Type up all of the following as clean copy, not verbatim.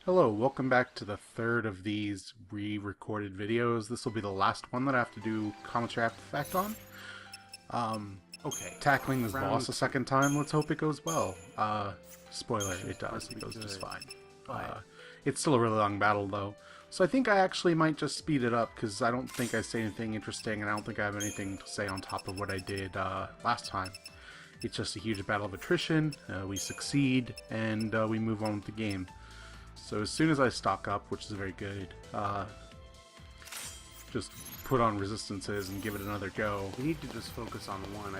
Hello, welcome back to the third of these re-recorded videos. This will be the last one that I have to do commentary after the fact on. Okay. Tackling this boss a second time, let's hope it goes well. Spoiler, it does. It goes just fine. It's still a really long battle though. So I think I actually might just speed it up because I don't think I say anything interesting and I don't think I have anything to say on top of what I did last time. It's just a huge battle of attrition, we succeed, and we move on with the game. So as soon as I stock up, which is very good, just put on resistances and give it another go. We need to just focus on one.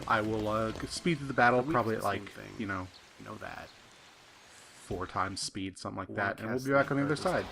I will speed through the battle probably at like, you know that. 4 times speed, something like that, and we'll be back on the other side.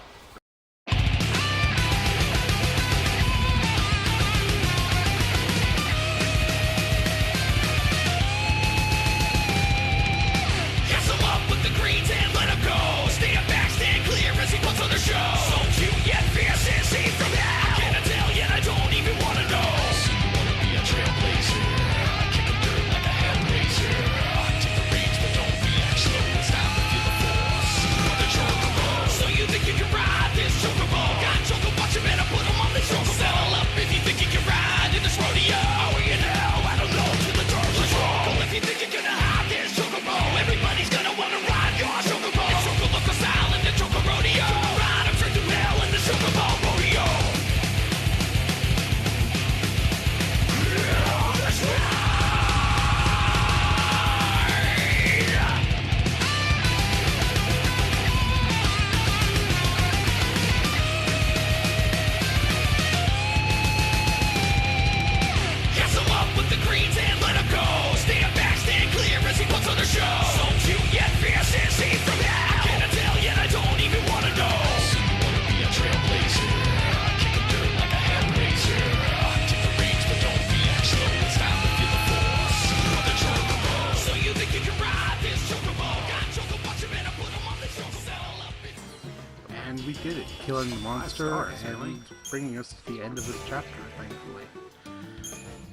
And we did it, killing the monster and bringing us to the end of the chapter, thankfully.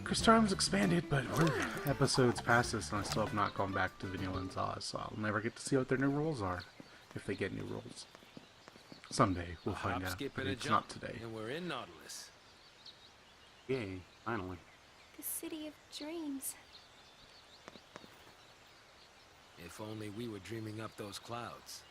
Crystarm's expanded, but we're episodes past this and I still have not gone back to Vanilla and Zaz, so I'll never get to see what their new roles are, if they get new roles. Someday we'll find out, but it's not today. And we're in Nautilus. Yay, finally. The city of dreams. If only we were dreaming up those clouds.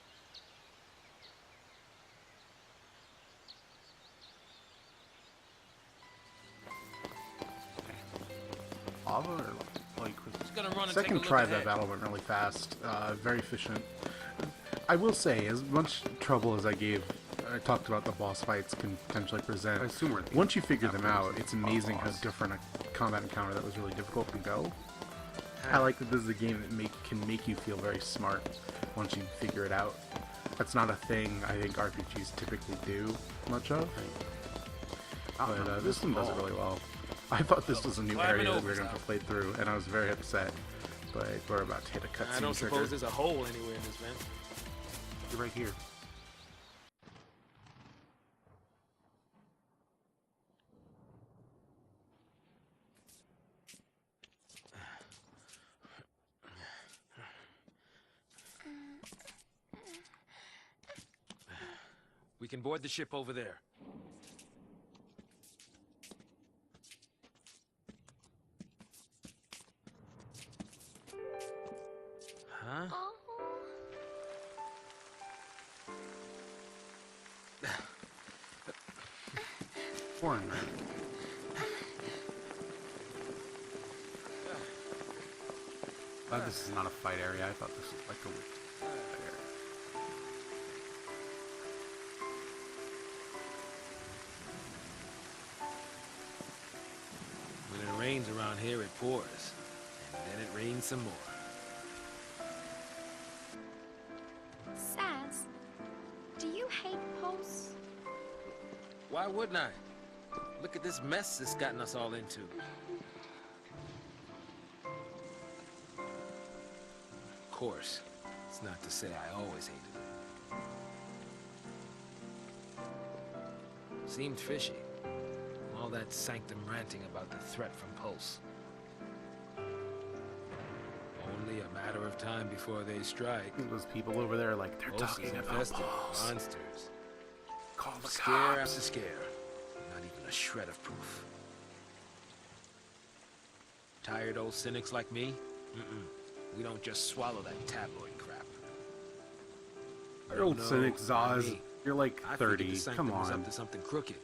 Lava or like Second try of that battle went really fast, very efficient. I will say, as much trouble as I talked about the boss fights can potentially present. Once you figure them out, it's amazing how different a combat encounter that was really difficult can go. I like that this is a game that can make you feel very smart once you figure it out. That's not a thing I think RPGs typically do much of, but this one does it really well. I thought this was a new area that we were going to play through, and I was very upset, but we're about to hit a cutscene trigger. I don't suppose there's a hole anywhere in this vent. You're right here. We can board the ship over there. Huh? Oh. Foreign, right? Glad this is not a fight area. I thought this was like a fight area. When it rains around here, it pours. And then it rains some more. Saz, do you hate Pulse? Why wouldn't I? Look at this mess it's gotten us all into. Of course, it's not to say I always hated it. Seemed fishy. All that sanctum ranting about the threat from Pulse. Only a Matter of time before they strike. Those people over there, like, they're Most talking is about infested with balls. monsters. Call the Scare cops. after scare. Not even a shred of proof. Tired old cynics like me? We don't just swallow that tabloid crap. You're old No, cynic, not Zaz. me. You're like I figured 30. the Sanctum Come was on. up to something crooked.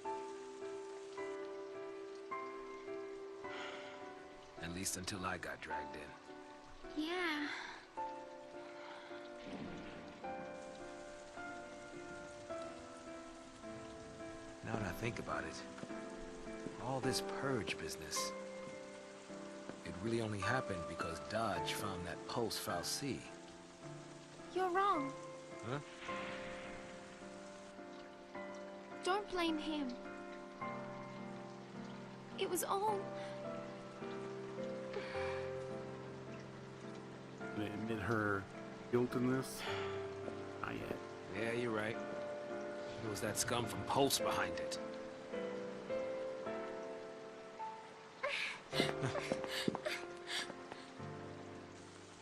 At least until I got dragged in. Yeah. Now that I think about it, all this purge business, it really only happened because Dodge found that pulse Falsi. You're wrong. Huh? Don't blame him. It was all... Gonna admit her guilt in this? Not yet. Yeah, you're right. It was that scum from Pulse behind it.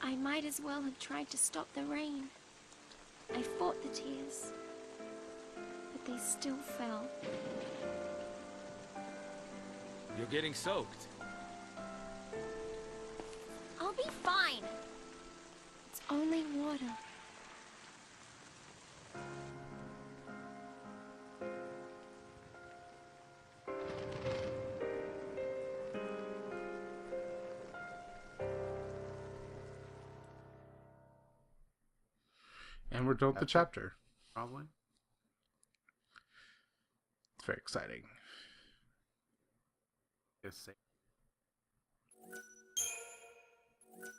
I might as well have tried to stop the rain. I fought the tears, but they still fell. You're getting soaked. I'll be fine. It's only water. And we're done with the chapter. Probably. It's very exciting. Just say.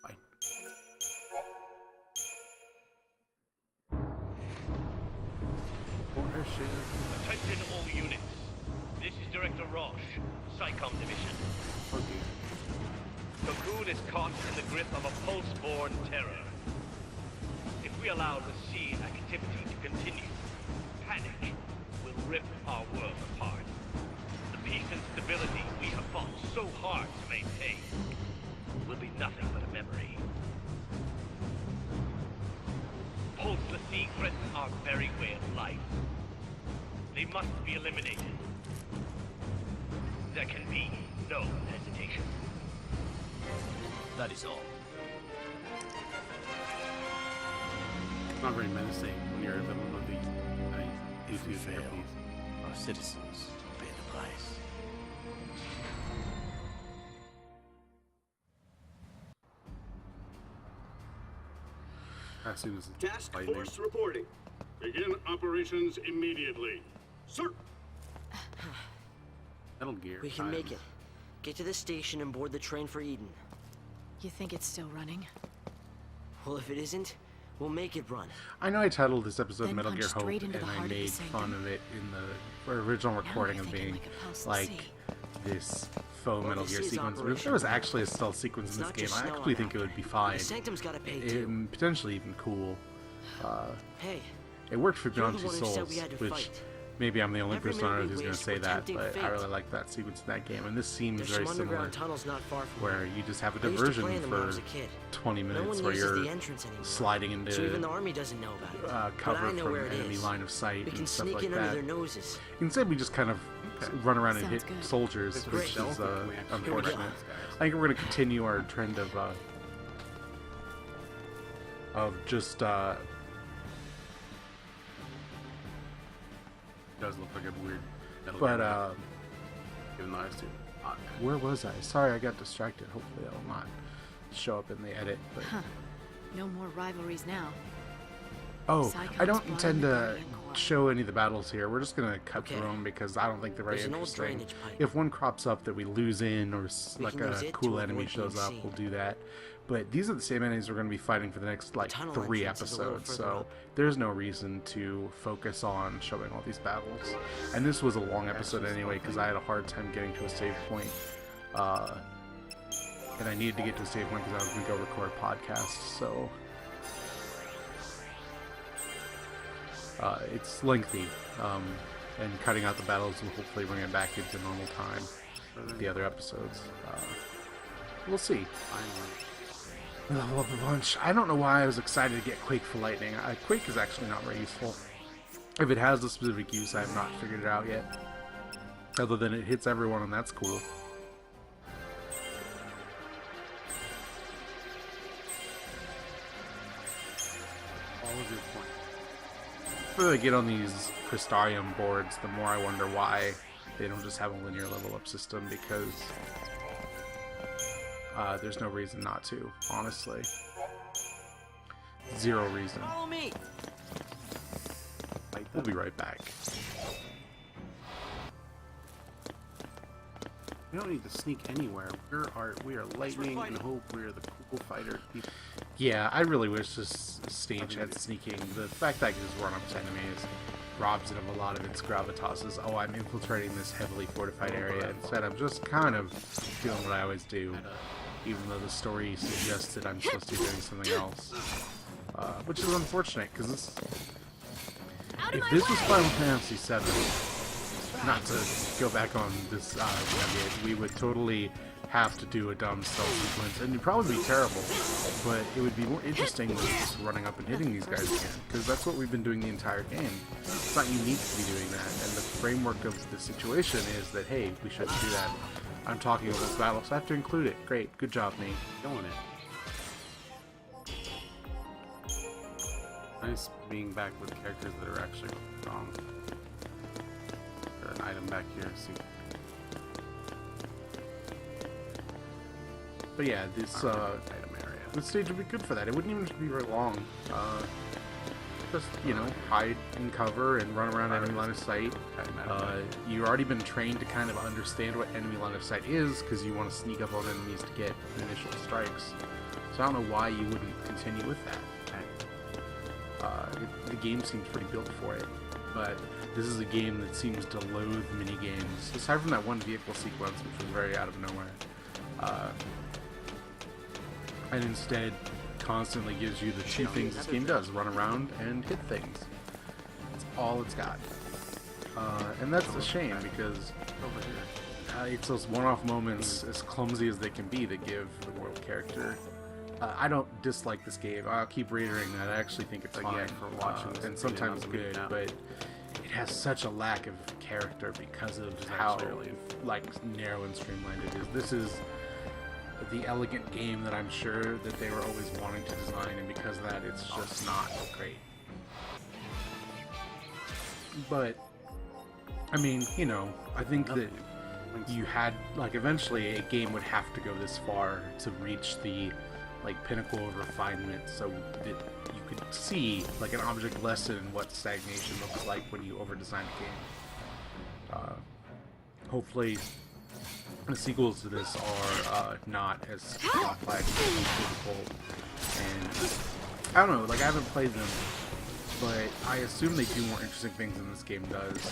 Bye. Attention all units. This is Director Roche, SciComm Division. Okay. Cocoon is caught in the grip of a pulse-borne terror. If we allow the scene activity to continue, panic will rip our world apart. The peace and stability we have fought so hard to maintain will be nothing but a memory. Pulselessly threaten our very way of life. They must be eliminated. There can be no hesitation. That is all. Not very menacing when you're a villain of the If we YouTube fail, therapies. our citizens will pay the price. As soon as it's Task lightning. Force reporting. Begin operations immediately. Sir! Metal Gear. We can time. make it. Get to the station and board the train for Eden. You think it's still running? Well, if it isn't, we'll make it run. I know I titled this episode Then Metal Gear punch Hope, straight into and the I heart of the made Sanctum. fun of it in the original recording I'm of thinking being like a Pulse like C. this faux Well, Metal this Gear is sequence. But if Operation there was Run. actually a stealth sequence It's in this not game, just I snow actually on think that it would be map. fine. The Sanctum's gotta pay too. And potentially even cool. Hey, It worked for you're Beyond the Two one who said Souls, we had to which fight. maybe I'm the only Every person on minute earth we who's going to waste, say we're that, tempting but I fate. really like that sequence in that game. And this seems there's very some similar, underground tunnels not far from where here. you just have a I used to play diversion in them when I for was a kid. 20 No minutes one where uses you're the entrance anymore. sliding into So even the army doesn't know about it. But I cover know from where it enemy is. line of sight We can and stuff sneak like in under that. their noses. Instead, we just kind of run around and Sounds hit good. soldiers, It's which stealth, is we actually unfortunate. go. I think we're going to continue our trend of just It does look like a weird Metal but Gear. Given the eyes too. where was I? Sorry, I got distracted. Hopefully, that'll not show up in the edit. But Huh. No more rivalries now. oh, I don't Psychon's intend blood to and the Guardian Corps. show any of the battles here. We're just gonna cut Okay. through them because I don't think they're very There's an old interesting. drainage pipe. If one crops up that we lose in, or We like can use a it to cool enemy avoid shows being up, seen. we'll do that. But these are the same enemies we're going to be fighting for the next like tunnel 3 entrance is a little episodes, further so up. there's no reason to focus on showing all these battles. And this was a long episode anyway because I had a hard time getting to a save point. And I needed to get to a save point because I was going to go record a podcast, so it's lengthy. And cutting out the battles will hopefully bring it back into normal time with the other episodes. We'll see. Finally. level up a bunch. I don't know why I was excited to get Quake for lightning. Quake is actually not very useful. If it has a specific use, I have not figured it out yet. Other than it hits everyone, and that's cool. What was your point? The further I get on these Crystarium boards, the more I wonder why they don't just have a linear level up system, because there's no reason not to, honestly. Zero reason. Follow me. We'll be right back. We don't need to sneak anywhere. We are lightning and hope. We're the cool fighter people. Yeah, I really wish this stage had sneaking. The fact that I can just run up to enemies robs it of a lot of its gravitas. Is, oh, I'm infiltrating this heavily fortified area. Instead, I'm just kind of doing what I always do, even though the story suggests that I'm supposed to be doing something else. Which is unfortunate, because if this was Final Fantasy VII, not to go back on this nugget, we would totally have to do a dumb stealth sequence, and it'd probably be terrible, but it would be more interesting than just running up and hitting these guys again, because that's what we've been doing the entire game. It's not unique to be doing that, and the framework of the situation is that, hey, we shouldn't do that. I'm talking about this battle, so I have to include it. Great, good job, Nate. Killing it. Nice being back with characters that are actually strong. Got an item back here. See. But yeah, this Item area. this stage would be good for that. It wouldn't even be very long. Just, you know, hide and cover and run around enemy line of sight. You've already been trained to kind of understand what enemy line of sight is, because you want to sneak up on enemies to get initial strikes. So I don't know why you wouldn't continue with that. The game seems pretty built for it, but this is a game that seems to loathe mini-games, aside from that one vehicle sequence, which was very out of nowhere. And instead constantly gives you the two things this game does: run around and hit things. That's all it's got. And that's a shame, because it's those one-off moments, as clumsy as they can be, that give the world character. I don't dislike this game. I'll keep reiterating that. I actually think it's fine for watching and sometimes good, but it has such a lack of character because of how like narrow and streamlined it is. This is the elegant game that I'm sure that they were always wanting to design, and because of that, it's just not great. But I mean, you know, I think that you had, like, eventually a game would have to go this far to reach the, like, pinnacle of refinement, so that you could see, like, an object lesson in what stagnation looks like when you over-design a game. Hopefully the sequels to this are not as complex and difficult, and I don't know, like, I haven't played them, but I assume they do more interesting things than this game does.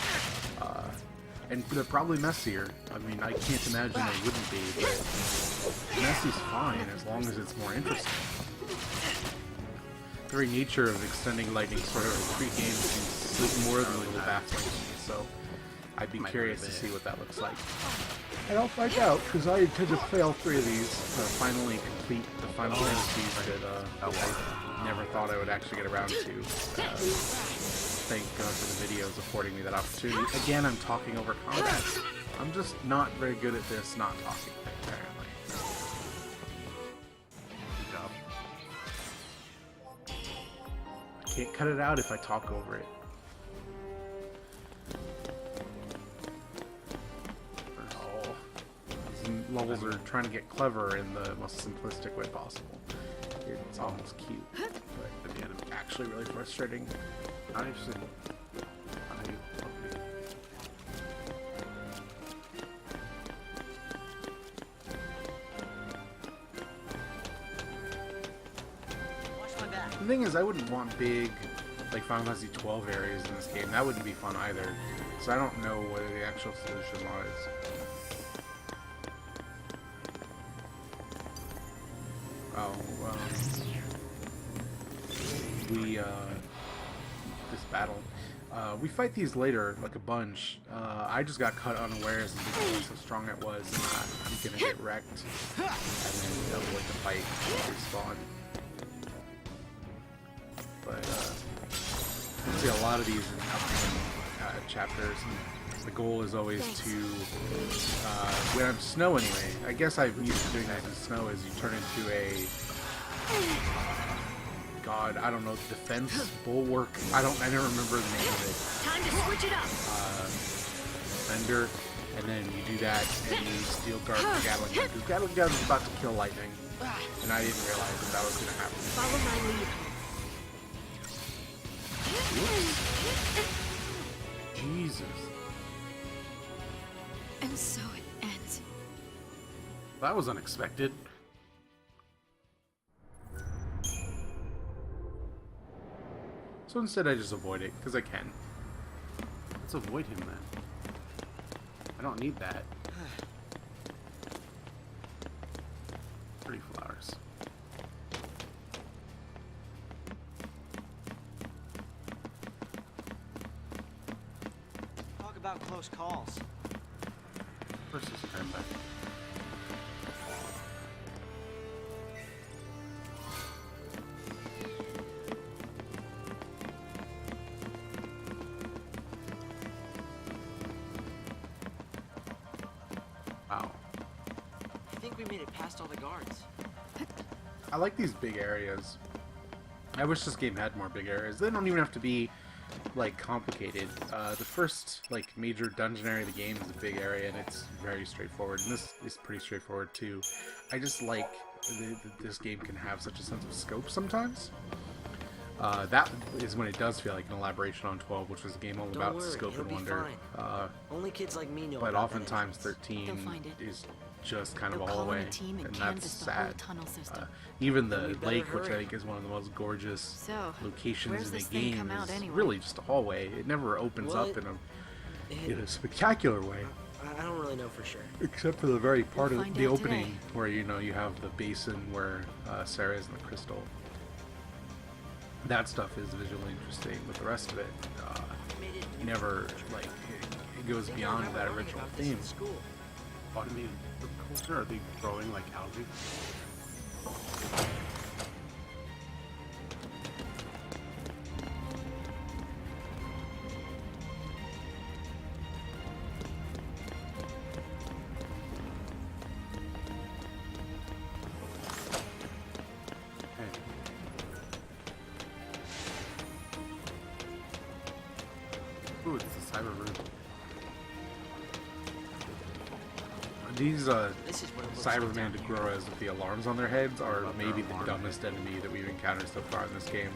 And they're probably messier. I mean, I can't imagine they wouldn't be, but messy's fine as long as it's more interesting. The very nature of extending Lightning Sword over 3 games seems more than a little baffling to me, so I'd be curious to see what that looks like. And I'll find out, because I intend to play all 3 of these to finally complete the Final Fantasies that I never thought I would actually get around to. Thank God for the videos affording me that opportunity. Again, I'm talking over combat. I'm just not very good at this not talking thing, apparently. Good job. I can't cut it out if I talk over it. Oh, these levels are trying to get clever in the most simplistic way possible. It's almost cute, but at the end, it's actually really frustrating. Not interested. The thing is, I wouldn't want big, like, Final Fantasy XII areas in this game. That wouldn't be fun either. So I don't know what the actual solution was. This battle. We fight these later, like a bunch. I just got caught unawares and didn't know how strong it was, and I'm gonna get wrecked. And then avoid the fight respawn. But you'll see a lot of these in upcoming chapters. And the goal is always to, when I'm snow anyway, I guess I'm used to doing that in snow, is you turn into a, God, I don't know, defense bulwark. I never remember the name of it. Time to switch it up. Defender, and then you do that, and you steal guard for Gatling gun, because Gatling gun is about to kill lightning, and I didn't realize that was going to happen. Follow my lead. Jesus. And so it ends. That was unexpected. So instead I just avoid it, because I can. Let's avoid him then. I don't need that. Pretty flowers. Talk about close calls. First is turn back. Wow. I think we made it past all the guards. I like these big areas. I wish this game had more big areas. They don't even have to be, like, complicated. The first, like, major dungeon area of the game is a big area, and it's very straightforward. And this is pretty straightforward, too. I just like that this game can have such a sense of scope sometimes. That is when it does feel like an elaboration on 12, which was a game all Don't about worry, scope it'll and be wonder. Only kids like me know But about that oftentimes entrance. 13 They'll find it. is just kind of They'll all call the in way, a team and and canvass that's the whole sad. tunnel system. Even Then we the better lake, which I hurry. think is one of the most gorgeous So, locations where's in the this thing game, come out is anyway? really just a hallway. It never opens Well, up in a spectacular way, I don't really know for sure. except for the very part We'll of find the out opening today. where you have the basin where Sarah is in the crystal. That stuff is visually interesting, but the rest of it, never, like, it goes beyond that original theme. Automated culture? Are they growing like algae? Hey. Ooh, it's a cyber room. These This is what it looks like Cyberman down to here. grow as with the alarms on their heads are maybe the dumbest enemy that we've encountered so far in this game.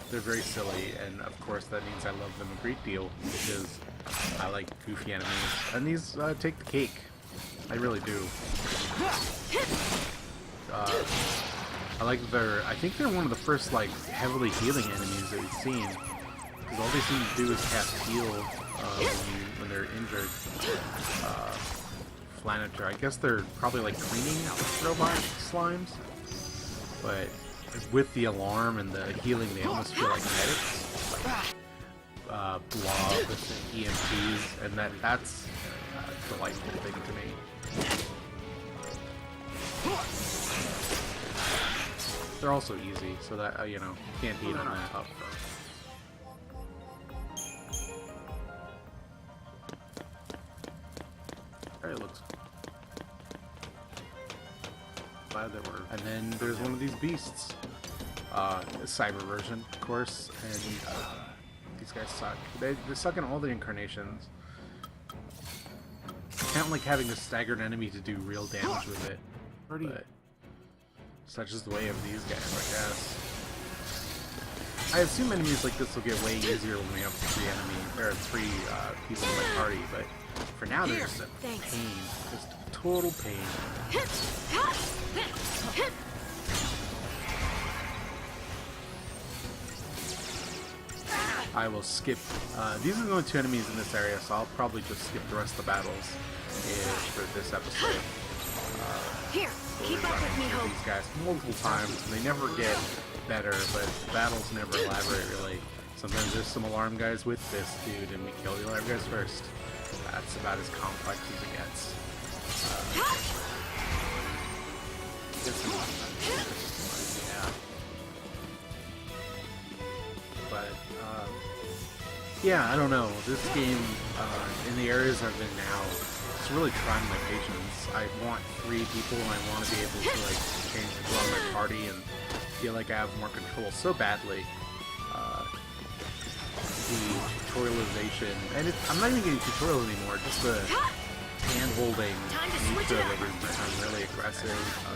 They're very silly, and of course that means I love them a great deal, because I like goofy enemies. And these take the cake. I really do. I like I think they're one of the first, like, heavily healing enemies that we've seen. Because all they seem to do is cast heal when they're injured. Flanator. I guess they're probably like cleaning robot slimes, but with the alarm and the healing, they almost feel like medics. Like, Blob with the EMPs, and that's a delightful thing to me. They're also easy, so that can't beat on that. It looks glad that we're. And then there's one of these beasts, a cyber version, of course, and these guys suck. They suck in all the incarnations. I don't like having a staggered enemy to do real damage with it, but such is the way of these guys, I guess. I assume enemies like this will get way easier when we have three people in my party, but for now they're just a Thanks. pain, just a total pain. I will skip. These are the only two enemies in this area, so I'll probably just skip the rest of the battles for this episode. Here, keep up with me, Hope. These guys multiple times, and they never get better, but the battles never elaborate really. Sometimes there's some alarm guys with this dude, and we kill the alarm guys first. That's about as complex as it gets. Yeah. But, yeah, I don't know. This game, in the areas I've been now, it's really trying my patience. I want 3 people, and I want to be able to, like, change people on my party and feel like I have more control so badly. The tutorialization, and I'm not even getting tutorial anymore, just the hand-holding nature of it has become really aggressive, and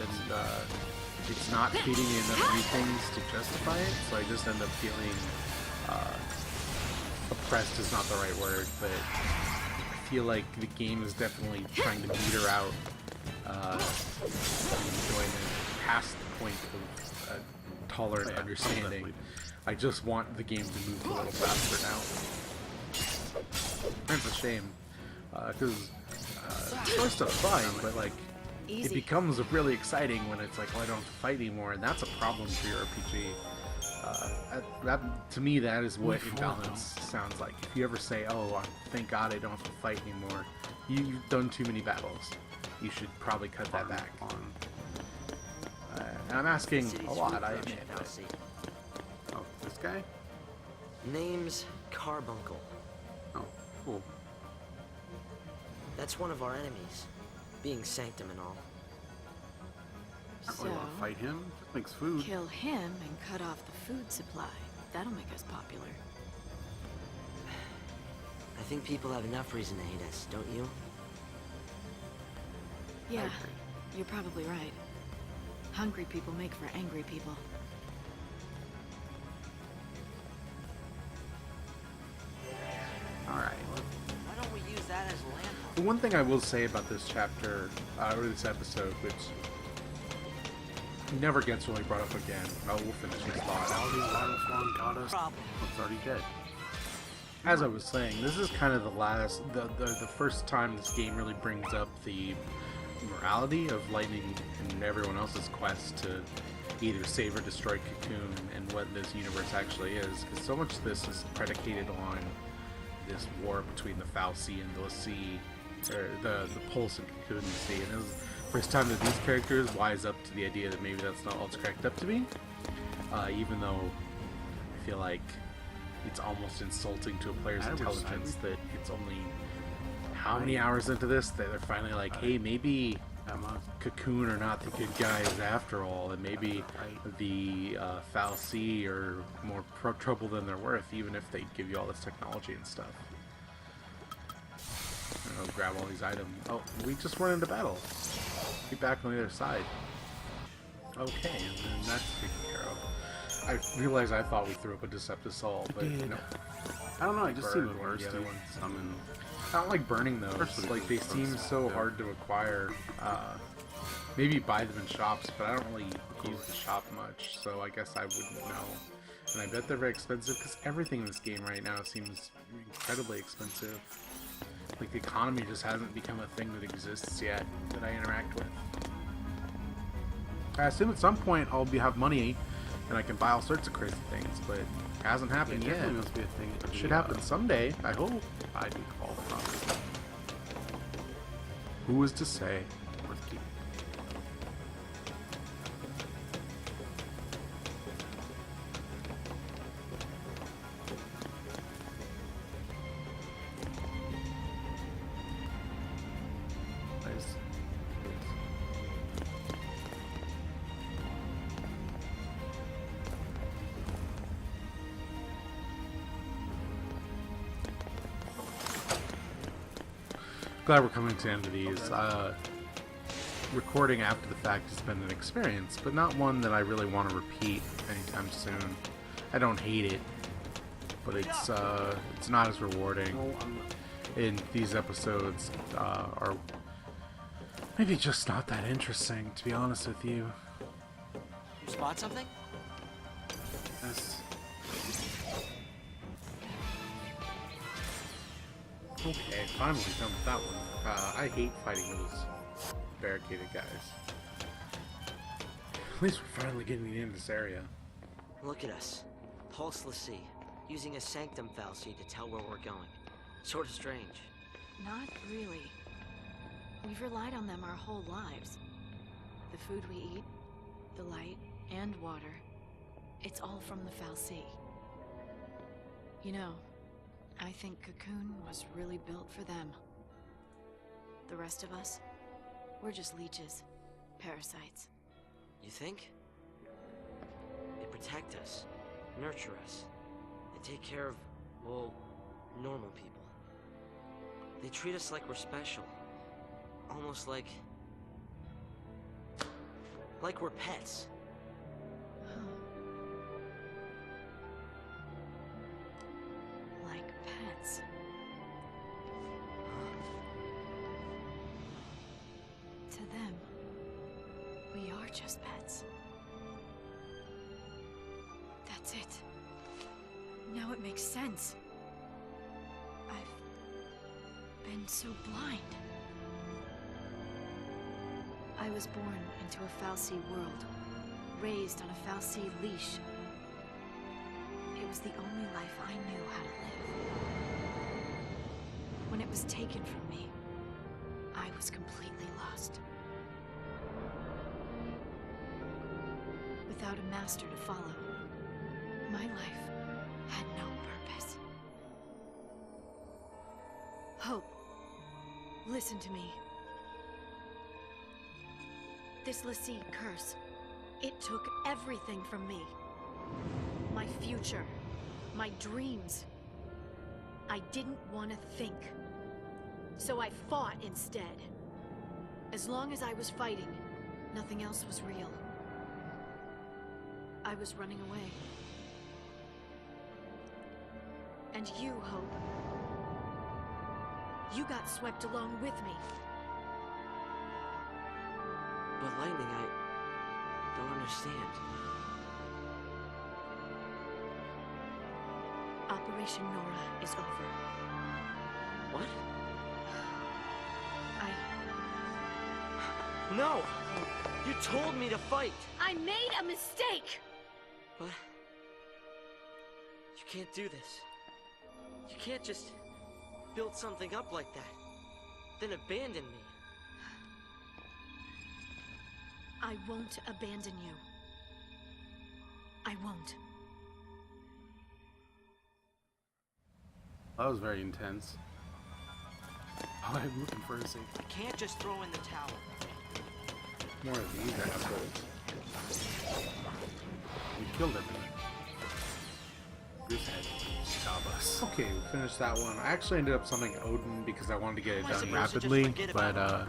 it's not feeding me enough new things to justify it, so I just end up feeling oppressed is not the right word, but I feel like the game is definitely trying to meter out enjoyment past the point of tolerant understanding. I just want the game to move a little faster now. That's a shame, because story stuff's fine, but like it becomes really exciting when it's like, oh, I don't have to fight anymore, and that's a problem for your RPG. That to me, that is what imbalance sounds like. If you ever say, oh, thank God I don't have to fight anymore, you've done too many battles. You should probably cut that back. And I'm asking a lot, I admit. Oh, this guy? Name's Carbuncle. Oh, cool. That's one of our enemies, being Sanctum and all. I don't really want to fight him. Just makes food. Kill him and cut off the food supply. That'll make us popular. I think people have enough reason to hate us, don't you? Yeah, you're probably right. Hungry people make for angry people. Alright. Why don't we use that as land? The one thing I will say about this chapter, or this episode, which never gets really brought up again, we'll finish this thought. All these battles long got us. It's already dead. As I was saying, this is kind of the first time this game really brings up the morality of Lightning and everyone else's quest to either save or destroy Cocoon and what this universe actually is. Because so much of this is predicated on this war between the Foul Sea and the Sea, or the Pulse and Cocoon Sea. And it was the first time that these characters wise up to the idea that maybe that's not all it's cracked up to be. Even though I feel like it's almost insulting to a player's intelligence that it's only how many hours into this that they're finally like, hey, maybe Cocoon are not the good guys after all, and maybe the Foul Sea are more trouble than they're worth, even if they give you all this technology and stuff. I don't know, grab all these items. Oh, we just run into battle. Get back on the other side. Okay, and then that's taken care of. I realized I thought we threw up a Deceptive Soul, but no. I don't know, I just seem Burn worse the to other ones. summon. I don't like burning those. Especially Like, they from seem stuff, so too. hard to acquire. Maybe buy them in shops, but I don't really use the shop much, so I guess I wouldn't know. And I bet they're very expensive, because everything in this game right now seems incredibly expensive. Like, the economy just hasn't become a thing that exists yet that I interact with. I assume at some point I'll have money and I can buy all sorts of crazy things, but it hasn't happened yet. Definitely must be a thing. It should happen someday, I hope. I do call from. Who is to say? Worth keeping. Nice. Glad we're coming to the end of these. Recording after the fact has been an experience, but not one that I really want to repeat anytime soon. I don't hate it, but it's not as rewarding. And these episodes are maybe just not that interesting, to be honest with you. Spot something? Yes. Okay, finally done with that one. I hate fighting those barricaded guys. At least we're finally getting into this area. Look at us. Pulseless Sea. using a sanctum fallacy to tell where we're going. Sort of strange. Not really. We've relied on them our whole lives. The food we eat, the light, and water. It's all from the fal'Cie. You know, I think Cocoon was really built for them. The rest of us, we're just leeches. Parasites. You think? They protect us, nurture us, and take care of, well, normal people. They treat us like we're special. Almost like we're pets. Like pets. To them, we are just pets. That's it. Now it makes sense. I've been so blind. I was born into a fal'Cie world, raised on a fal'Cie leash. It was the only life I knew how to live. When it was taken from me, I was completely lost. Without a master to follow, my life had no purpose. Hope, listen to me. This l'Cie curse, it took everything from me. My future, my dreams. I didn't want to think. So I fought instead. As long as I was fighting, nothing else was real. I was running away. And you, Hope. You got swept along with me. But Lightning, I don't understand. Operation Nora is over. What? No! You told me to fight! I made a mistake! But you can't do this. You can't just build something up like that, then abandon me. I won't abandon you. I won't. That was very intense. Oh, I'm looking for a safe. I can't just throw in the towel. More of these assholes. We killed everything. Goosehead. Stop us. Okay, we finished that one. I actually ended up summoning Odin because I wanted to get it Am I done supposed to just rapidly, forget but about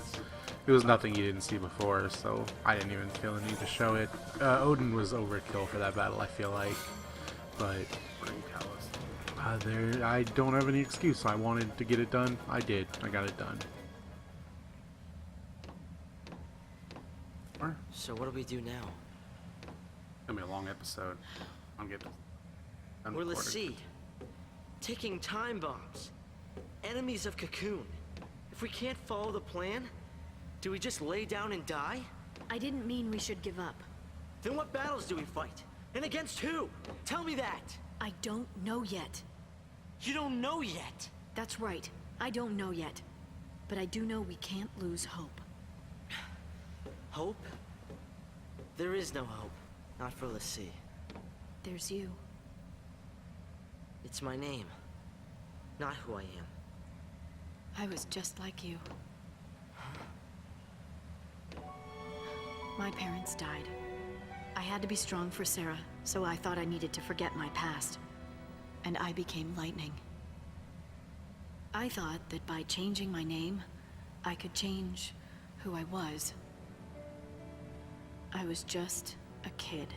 it was nothing you didn't see before, so I didn't even feel the need to show it. Odin was overkill for that battle, I feel like, but Ring Palace. I don't have any excuse. I wanted to get it done. I did. I got it done. So what do we do now? It's gonna be a long episode. I'll get done We're recording. l'Cie. Ticking time bombs. Enemies of Cocoon. If we can't follow the plan, do we just lay down and die? I didn't mean we should give up. Then what battles do we fight? And against who? Tell me that! I don't know yet. You don't know yet! That's right. I don't know yet. But I do know we can't lose hope. Hope? There is no hope. Not for l'Cie. There's you. It's my name. Not who I am. I was just like you. My parents died. I had to be strong for Sarah, so I thought I needed to forget my past. And I became Lightning. I thought that by changing my name, I could change who I was. I was just a kid.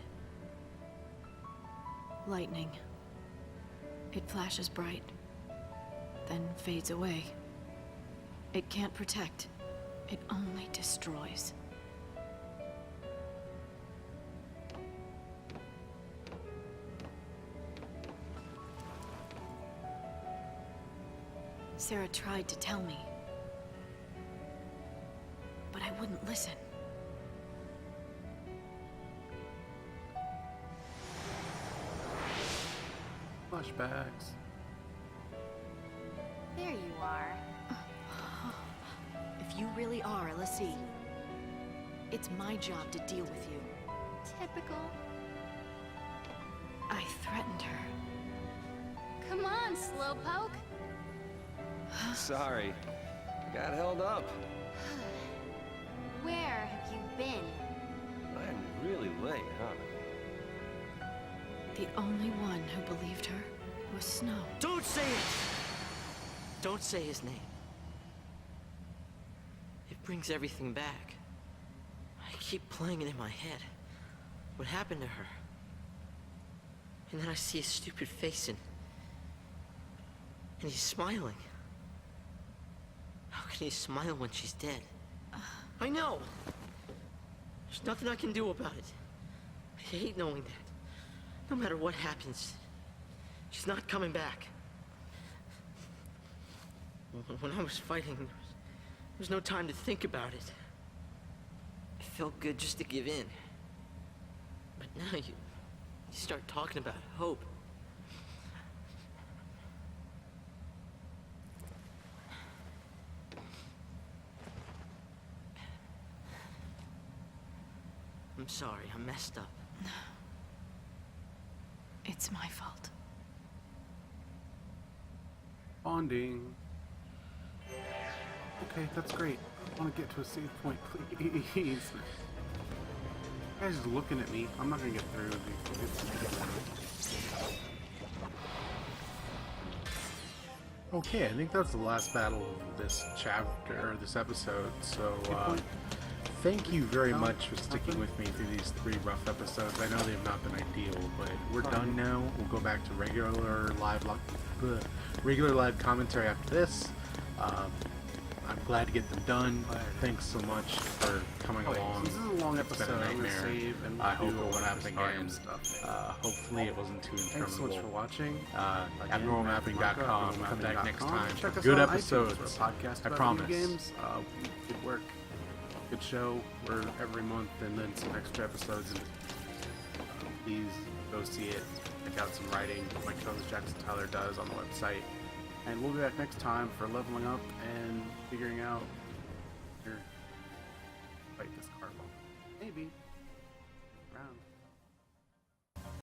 Lightning. It flashes bright, then fades away. It can't protect. It only destroys. Sarah tried to tell me, but I wouldn't listen. Flashbacks. There you are. If you really are a lessee, it's my job to deal with you. Typical. I threatened her. Come on, Slowpoke. Sorry. Got held up. Where have you been? I'm really late, huh? The only one who believed her was Snow. Don't say it! Don't say his name. It brings everything back. I keep playing it in my head. What happened to her? And then I see his stupid face and he's smiling. How can he smile when she's dead? I know! There's nothing I can do about it. I hate knowing that. No matter what happens, she's not coming back. When I was fighting, there was no time to think about it. It felt good just to give in. But now you start talking about hope. I'm sorry, I messed up. It's my fault. Bonding. Okay, that's great. I want to get to a save point, please. You guys are looking at me. I'm not gonna get through. Okay, I think that was the last battle of this chapter, or this episode, so thank you very much for sticking with me through these 3 rough episodes. I know they've not been ideal, but we're done now. We'll go back to regular live commentary after this. I'm glad to get them done. Thanks so much for coming along. This is a long It's been episode. a I'm gonna nightmare. save and I hope do it won't happen again. and stuff. Hopefully it wasn't too Thanks so much interminable. for watching. Abnormalmapping.com. Come back next time. Check us Good out on episodes. iTunes. We're a podcast I about promise. video games. Good work. Good show. We're every month, and then some extra episodes. And please go see it. Check out some writing my co-host Jackson Tyler does on the website. And we'll be back next time for leveling up and figuring out your fight this cardinal. Maybe. Round.